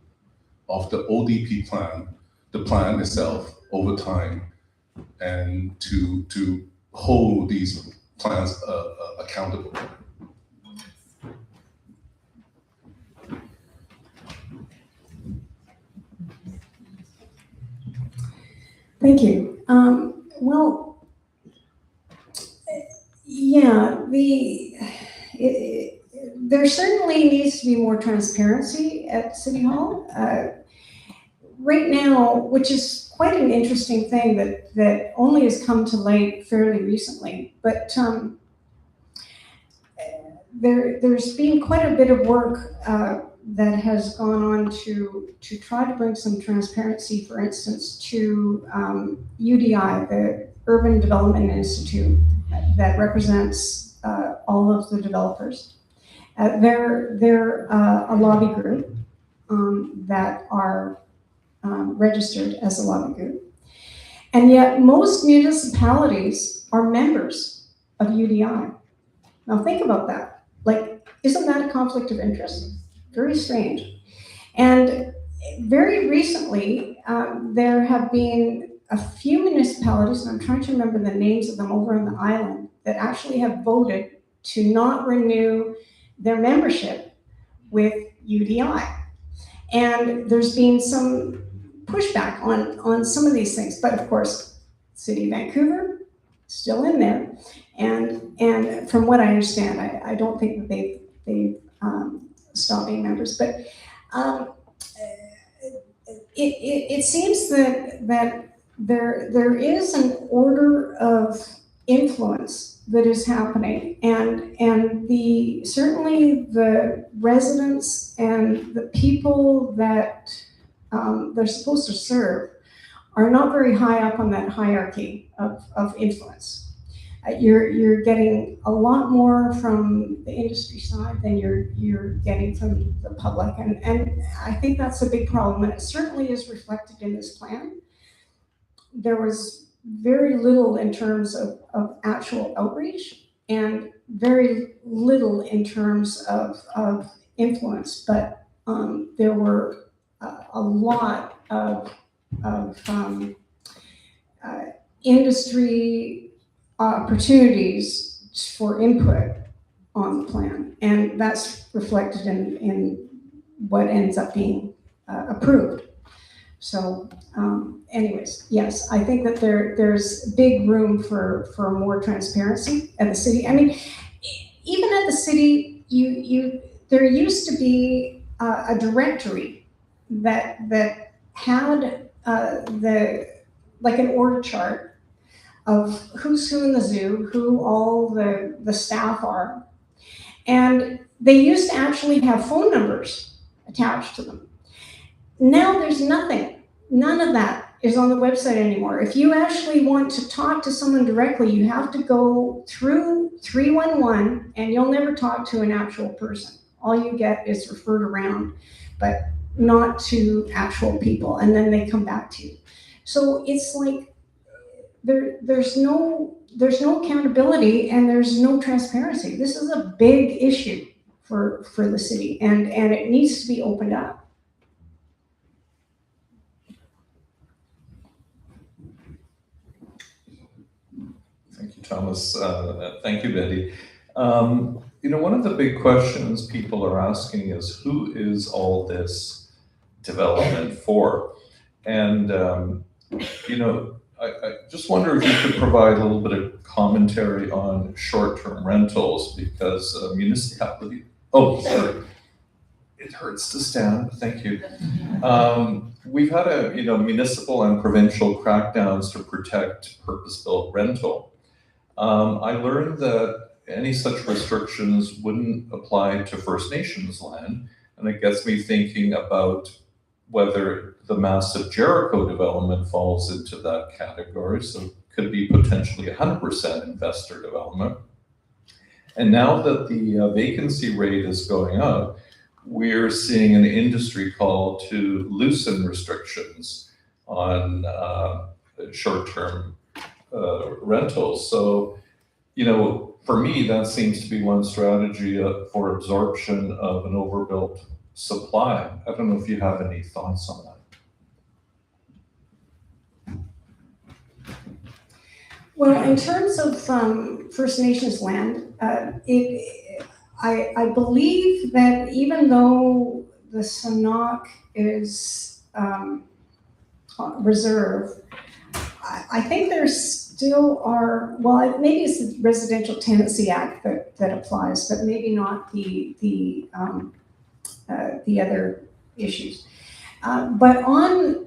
of the ODP plan, the plan itself over time, and to hold these plans accountable? Thank you. Well, yeah, there certainly needs to be more transparency at City Hall. Right now, which is quite an interesting thing that only has come to light fairly recently, but there's been quite a bit of work that has gone on to try to bring some transparency, for instance, to UDI, the Urban Development Institute, that represents all of the developers. They're a lobby group that are registered as a lobby group. And yet most municipalities are members of UDI. Now think about that. Like, isn't that a conflict of interest? Very strange. And very recently, there have been a few municipalities, and I'm trying to remember the names of them over on the island, that actually have voted to not renew their membership with UDI. And there's been some pushback on some of these things, but of course, City of Vancouver, still in there. And from what I understand, I don't think that they've stopped being members, but it seems that there is an order of influence that is happening, and certainly the residents and the people that they're supposed to serve are not very high up on that hierarchy of influence. You're getting a lot more from the industry side than you're getting from the public, and I think that's a big problem, and it certainly is reflected in this plan. There was very little in terms of actual outreach and very little in terms of influence, but there were a lot of industry opportunities for input on the plan, and that's reflected in what ends up being approved. So anyways, yes, I think that there's big room for more transparency at the city. I mean, even at the city, there used to be a directory that had like an org chart of who's who in the zoo, who all the staff are. And they used to actually have phone numbers attached to them. Now there's nothing. None of that is on the website anymore. If you actually want to talk to someone directly, you have to go through 311 and you'll never talk to an actual person. All you get is referred around, but not to actual people, and then they come back to you. So it's like there's no accountability and there's no transparency. This is a big issue for the city, and it needs to be opened up. Thank you, Thomas. Thank you, Betty. One of the big questions people are asking is, who is all this development for? And, I just wonder if you could provide a little bit of commentary on short-term rentals, because municipality, sorry. It hurts to stand, thank you. We've had municipal and provincial crackdowns to protect purpose-built rental. I learned that any such restrictions wouldn't apply to First Nations land, and it gets me thinking about whether the massive Jericho development falls into that category, so it could be potentially 100% investor development. And now that the vacancy rate is going up, we're seeing an industry call to loosen restrictions on short-term rentals. So, for me, that seems to be one strategy for absorption of an overbuilt supply. I don't know if you have any thoughts on that. Well, in terms of First Nations land, I believe that even though the Sanok is reserve, I think there still are, well, maybe it's the Residential Tenancy Act that applies, but maybe not the other issues. But on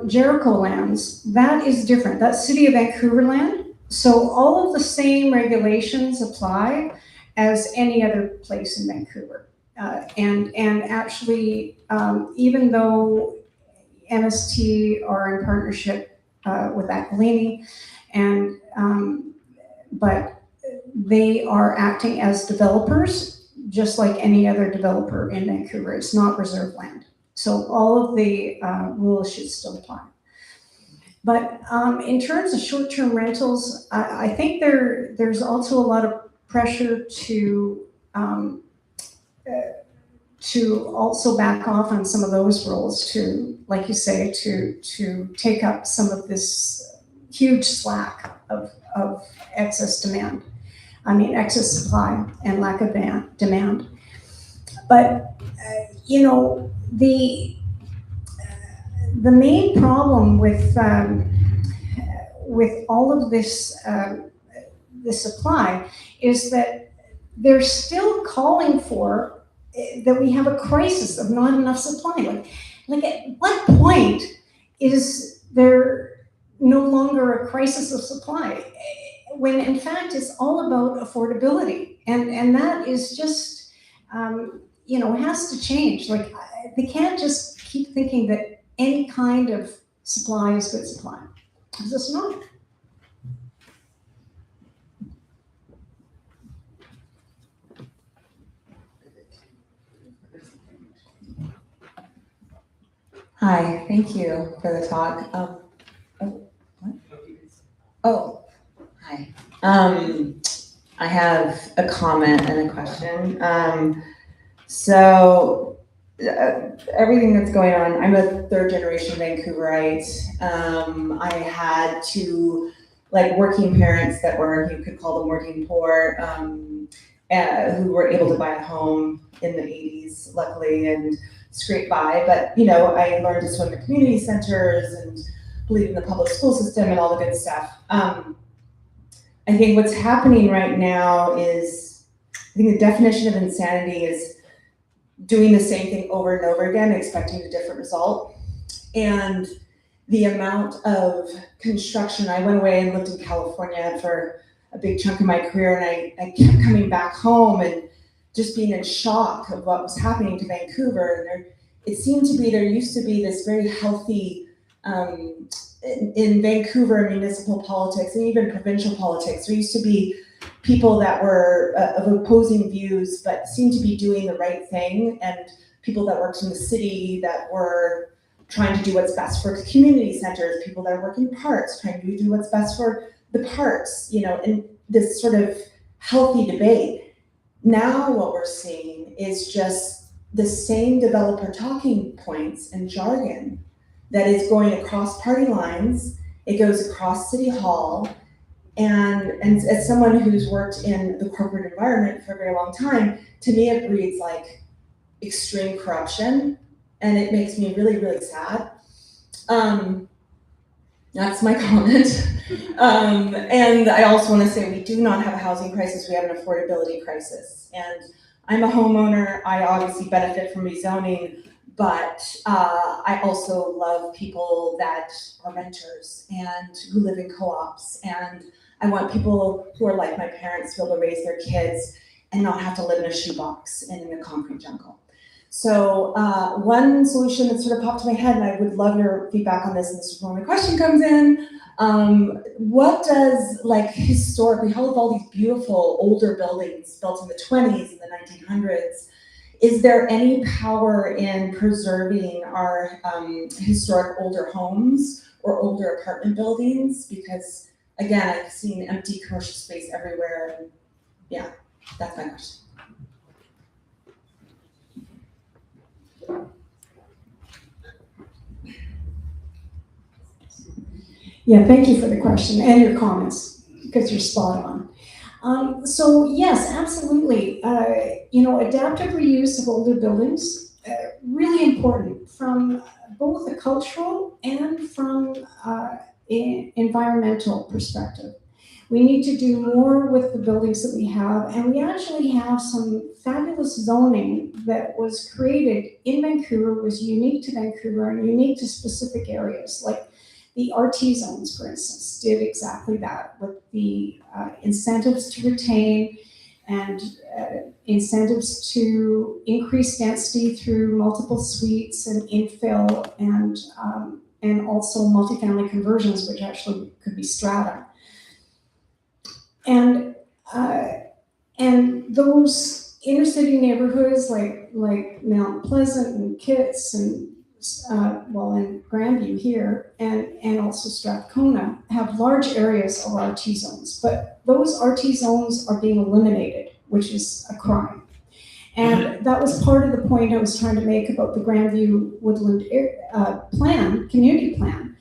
Jericho lands, that is different. That's City of Vancouver land. So all of the same regulations apply as any other place in Vancouver. And actually, even though MST are in partnership with Aquilini, but They are acting as developers, just like any other developer in Vancouver. It's not reserve land. So all of the rules should still apply. But in terms of short-term rentals, I think there's also a lot of pressure to also back off on some of those rules, to, like you say, to take up some of this huge slack of excess demand. I mean, excess supply and lack of demand. But, you know, the main problem with all of this, the supply, is that they're still calling for that we have a crisis of not enough supply. Like at what point is there no longer a crisis of supply, when in fact it's all about affordability, and that is just you know, has to change. Like, they can't just keep thinking that any kind of supply is good supply, because it's not. Hi, thank you for the talk. Hi. I have a comment and a question. Everything that's going on, I'm a third generation Vancouverite. I had two working parents that were, you could call them working poor, who were able to buy a home in the 80s, luckily, and scrape by. But, you know, I learned to swim at community centers and believe in the public school system and all the good stuff. I think what's happening right now is, I think the definition of insanity is doing the same thing over and over again, expecting a different result. And the amount of construction, I went away and lived in California for a big chunk of my career, and I kept coming back home and just being in shock of what was happening to Vancouver. And it seemed to be, there used to be this very healthy, in Vancouver municipal politics and even provincial politics, there used to be people that were of opposing views but seemed to be doing the right thing, and people that worked in the city that were trying to do what's best for community centers, people that are working parks, trying to do what's best for the parks, you know, and this sort of healthy debate. Now what we're seeing is just the same developer talking points and jargon that is going across party lines. It goes across City Hall. And as someone who's worked in the corporate environment for a very long time, to me it breeds like extreme corruption, and it makes me really, really sad. That's my comment. And I also want to say we do not have a housing crisis, we have an affordability crisis. And I'm a homeowner, I obviously benefit from rezoning, but I also love people that are renters and who live in co-ops, and I want people who are like my parents to be able to raise their kids and not have to live in a shoebox and in a concrete jungle. So one solution that sort of popped to my head, and I would love your feedback on this, and this is where my question comes in. What does, like, historically, how have all these beautiful older buildings built in the 20s and the 1900s, is there any power in preserving our historic older homes or older apartment buildings? Because again, I've seen empty commercial space everywhere, and yeah, that's my question. Yeah, thank you for the question and your comments, because you're spot on. So yes, absolutely. You know, adaptive reuse of older buildings, really important from both a cultural and from environmental perspective. We need to do more with the buildings that we have, and we actually have some fabulous zoning that was created in Vancouver, was unique to Vancouver and unique to specific areas. Like the RT zones, for instance, did exactly that, with the incentives to retain and incentives to increase density through multiple suites and infill, and also multifamily conversions, which actually could be strata. And And those inner city neighborhoods like Mount Pleasant and Kitts and and Grandview here and also Strathcona have large areas of RT zones, but those RT zones are being eliminated, which is a crime. And that was part of the point I was trying to make about the Grandview Woodland community plan,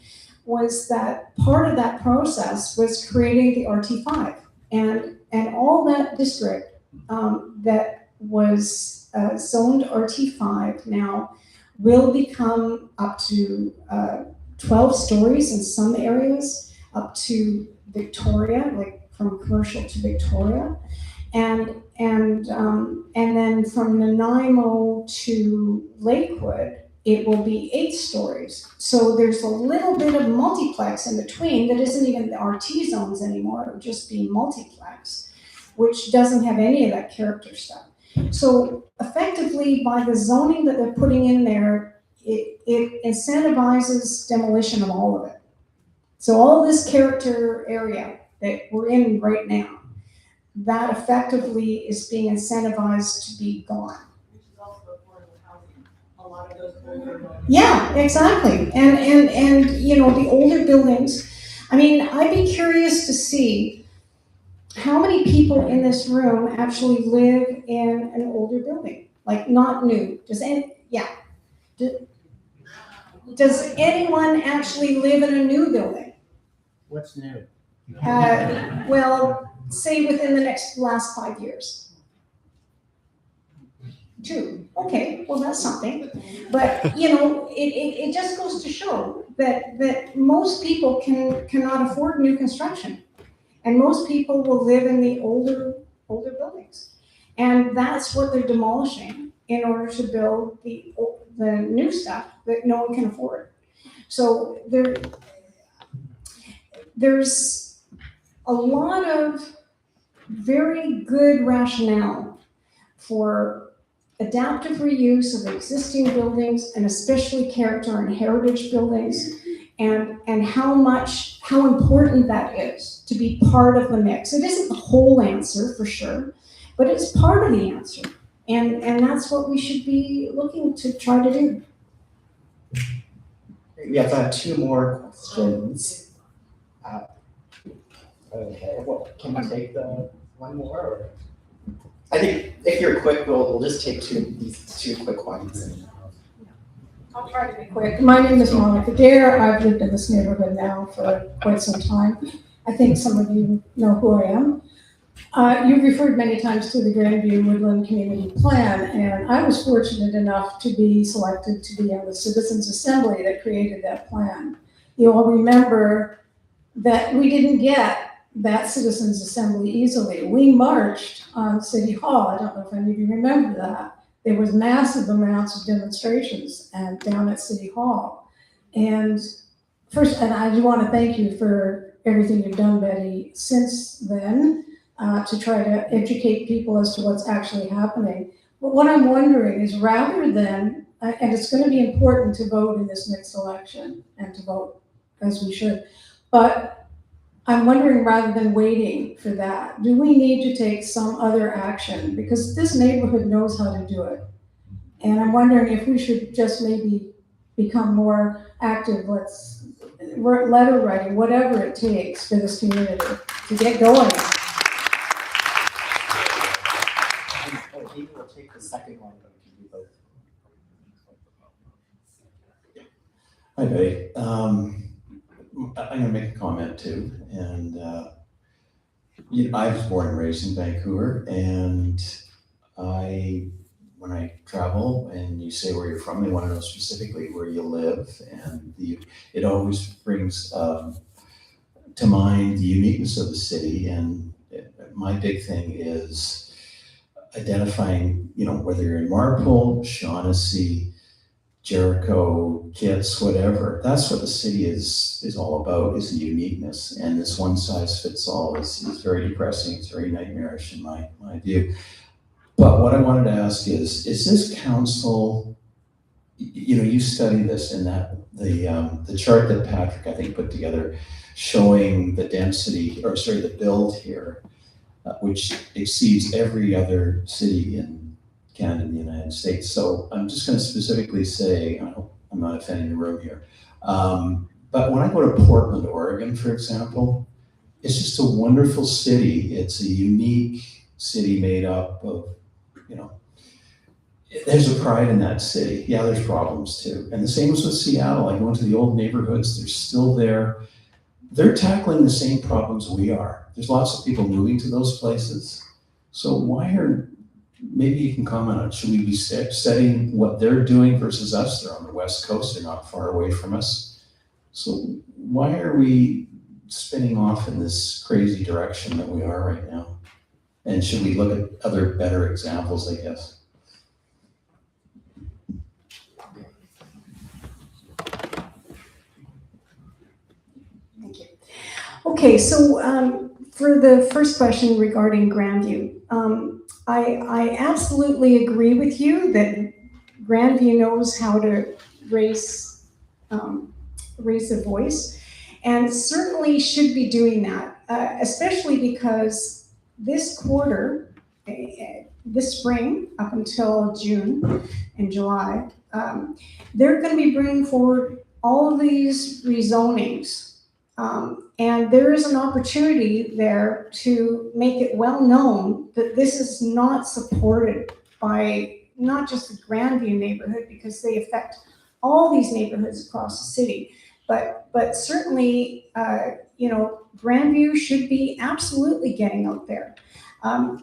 was that part of that process was creating the RT5. And all that district that was zoned RT5 now will become up to 12 stories in some areas, up to Victoria, like from commercial to Victoria. And then from Nanaimo to Lakewood, it will be 8 stories. So there's a little bit of multiplex in between that isn't even the RT zones anymore, it would just be multiplex, which doesn't have any of that character stuff. So effectively, by the zoning that they're putting in there, it incentivizes demolition of all of it. So all this character area that we're in right now, that effectively is being incentivized to be gone. Which is also affordable housing. A lot of those older buildings. Yeah, exactly. And you know, the older buildings, I mean, I'd be curious to see how many people in this room actually live in an older building, like not new. Does anyone actually live in a new building? What's new? Well, say within the last 5 years. 2. Okay, well, that's something. But, you know, it just goes to show that most people cannot afford new construction. And most people will live in the older buildings. And that's what they're demolishing in order to build the new stuff that no one can afford. So there's a lot of very good rationale for adaptive reuse of existing buildings, and especially character and heritage buildings, and how important that is to be part of the mix. It isn't the whole answer for sure, but it's part of the answer. And that's what we should be looking to try to do. We have 2 more questions. Okay, well, can we take the one more? Or? I think if you're quick, we'll just take these 2 quick ones. I'll try to be quick. My name is Monica Dare. I've lived in this neighborhood now for quite some time. I think some of you know who I am. You've referred many times to the Grandview Woodland Community Plan, and I was fortunate enough to be selected to be on the Citizens Assembly that created that plan. You all remember that we didn't get that Citizens Assembly easily. We marched on City Hall. I don't know if any of you remember that. There was massive amounts of demonstrations and down at City Hall. And I do want to thank you for everything you've done, Betty, since then, to try to educate people as to what's actually happening. But what I'm wondering is, rather than, and it's going to be important to vote in this next election and to vote as we should, but I'm wondering, rather than waiting for that, do we need to take some other action? Because this neighborhood knows how to do it. And I'm wondering if we should just maybe become more active, letter writing, whatever it takes for this community to get going. Maybe we'll take the second one, but we can do both. Hi, Betty. I'm going to make a comment too. And I was born and raised in Vancouver, and when I travel and you say where you're from, they want to know specifically where you live, and it always brings to mind the uniqueness of the city. And my big thing is identifying, whether you're in Marpole, Shaughnessy, Jericho, Kitts, whatever. That's what the city is all about, is the uniqueness. And this one size fits all is very depressing. It's very nightmarish in my view. But what I wanted to ask is this council, you study this in that the chart that Patrick, I think, put together showing the density, the build here. which exceeds every other city in Canada and the United States. So I'm just going to specifically say, I hope I'm not offending the room here, but when I go to Portland, Oregon, for example, it's just a wonderful city. It's a unique city made up of, you know, there's a pride in that city. Yeah, there's problems too. And the same as with Seattle. I go into the old neighborhoods, they're still there. They're tackling the same problems we are. There's lots of people moving to those places. So maybe you can comment on, should we be studying what they're doing versus us? They're on the West Coast, they're not far away from us. So why are we spinning off in this crazy direction that we are right now? And should we look at other better examples, I guess? Thank you. Okay, so for the first question regarding Grandview, I absolutely agree with you that Grandview knows how to raise a voice, and certainly should be doing that, especially because this quarter, this spring up until June and July, they're going to be bringing forward all of these rezonings. And there is an opportunity there to make it well known that this is not supported by not just the Grandview neighborhood, because they affect all these neighborhoods across the city, but certainly, Grandview should be absolutely getting out there.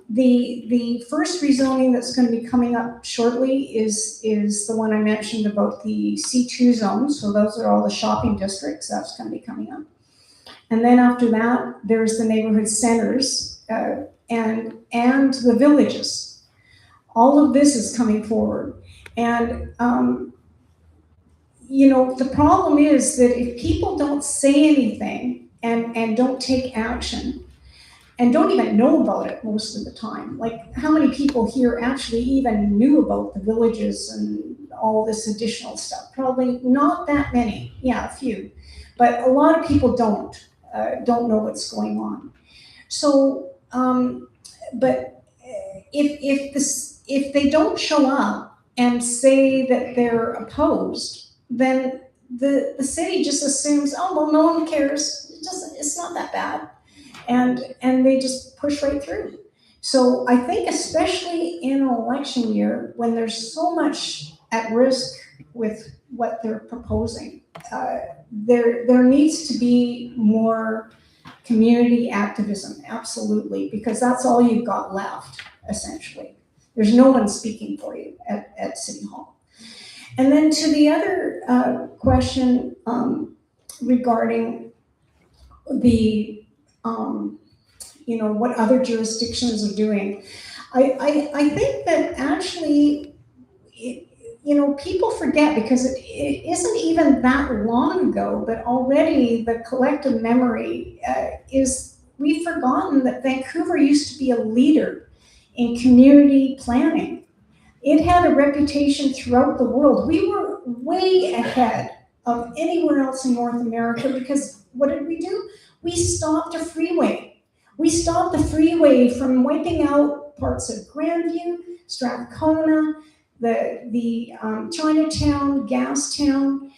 The first rezoning that's going to be coming up shortly is the one I mentioned about the C2 zone. So those are all the shopping districts. That's going to be coming up. And then after that, there's the neighborhood centers and the villages. All of this is coming forward. And, the problem is that if people don't say anything and don't take action and don't even know about it most of the time, like how many people here actually even knew about the villages and all this additional stuff? Probably not that many. Yeah, a few. But a lot of people don't know what's going on. So, but if they don't show up and say that they're opposed, then the city just assumes, oh well, no one cares. It's not that bad, and they just push right through. So I think especially in an election year when there's so much at risk with what they're proposing, there needs to be more community activism, absolutely, because that's all you've got left, essentially. There's no one speaking for you at City Hall. And then to the other question regarding the, what other jurisdictions are doing, I think that actually, people forget, because it isn't even that long ago, but already the collective memory is, we've forgotten that Vancouver used to be a leader in community planning. It had a reputation throughout the world. We were way ahead of anywhere else in North America, because what did we do? We stopped a freeway. We stopped the freeway from wiping out parts of Grandview, Strathcona, the Chinatown, Gastown,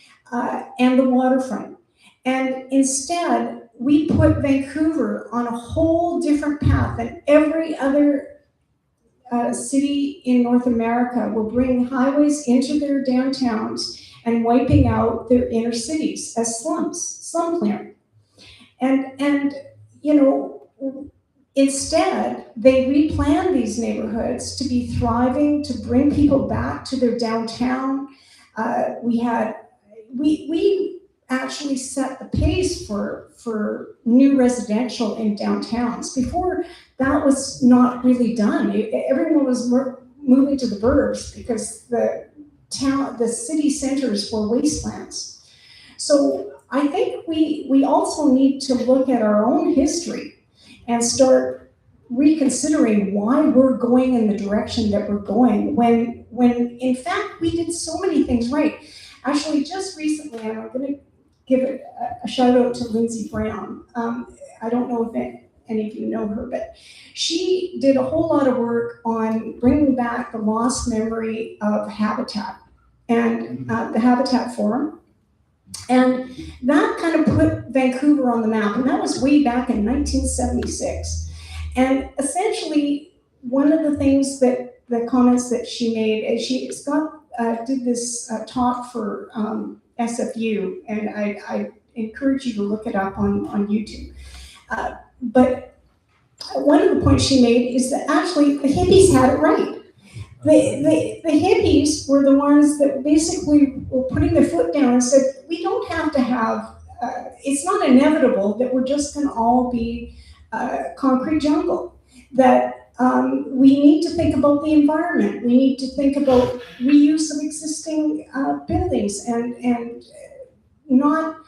and the waterfront. And instead, we put Vancouver on a whole different path than every other city in North America. Were bringing highways into their downtowns and wiping out their inner cities as slum clearing. And instead, they replan these neighborhoods to be thriving, to bring people back to their downtown. We actually set the pace for new residential in downtowns. Before, that was not really done. Everyone was moving to the burbs because the city centers were wastelands. So I think we also need to look at our own history and start reconsidering why we're going in the direction that we're going, when in fact we did so many things right. Actually, just recently, and I'm going to give a shout out to Lindsey Brown. I don't know if any of you know her, but she did a whole lot of work on bringing back the lost memory of habitat and the Habitat Forum. And that kind of put Vancouver on the map, and that was way back in 1976. And essentially, one of the things that the comments that she made is did this talk for SFU, and I encourage you to look it up on YouTube. But one of the points she made is that actually the hippies had it right. The hippies were the ones that basically were putting their foot down and said, we don't have to have, it's not inevitable that we're just going to all be concrete jungle. That we need to think about the environment. We need to think about reuse of existing buildings and not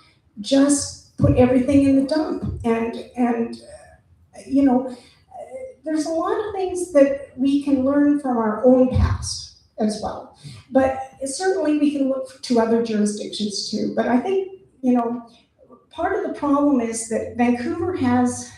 just put everything in the dump. And you know, there's a lot of things that we can learn from our own past as well. But certainly we can look to other jurisdictions too. But I think, you know, part of the problem is that Vancouver has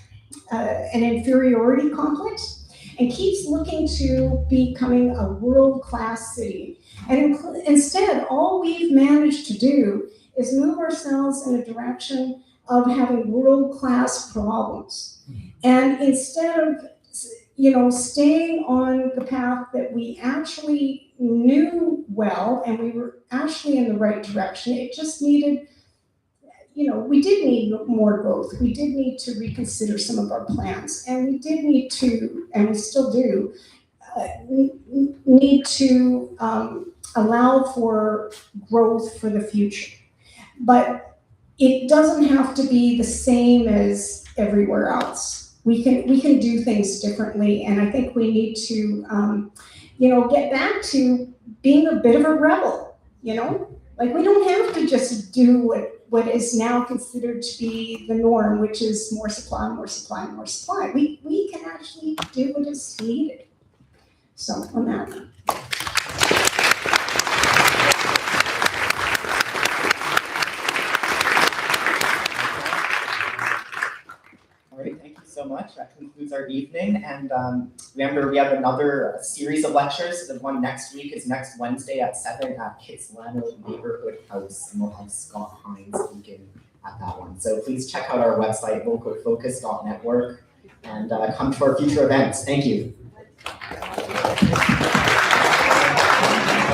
an inferiority complex and keeps looking to becoming a world-class city. And instead, all we've managed to do is move ourselves in a direction of having world-class problems. And instead of, you know, staying on the path that we actually knew well and we were actually in the right direction, it just needed, you know, we did need more growth. We did need to reconsider some of our plans, and we did need to, and we still do, need to allow for growth for the future. But it doesn't have to be the same as everywhere else. We can do things differently, and I think we need to, you know, get back to being a bit of a rebel. You know, like we don't have to just do what is now considered to be the norm, which is more supply, more supply, more supply. We can actually do what is needed. So on that. All right, thank you so much. That concludes our evening. And remember, we have another series of lectures. The one next week is next Wednesday at 7 at Kitsilano Neighborhood House. And we'll have Scott Hines speaking at that one. So please check out our website, localfocus.network, and come to our future events. Thank you.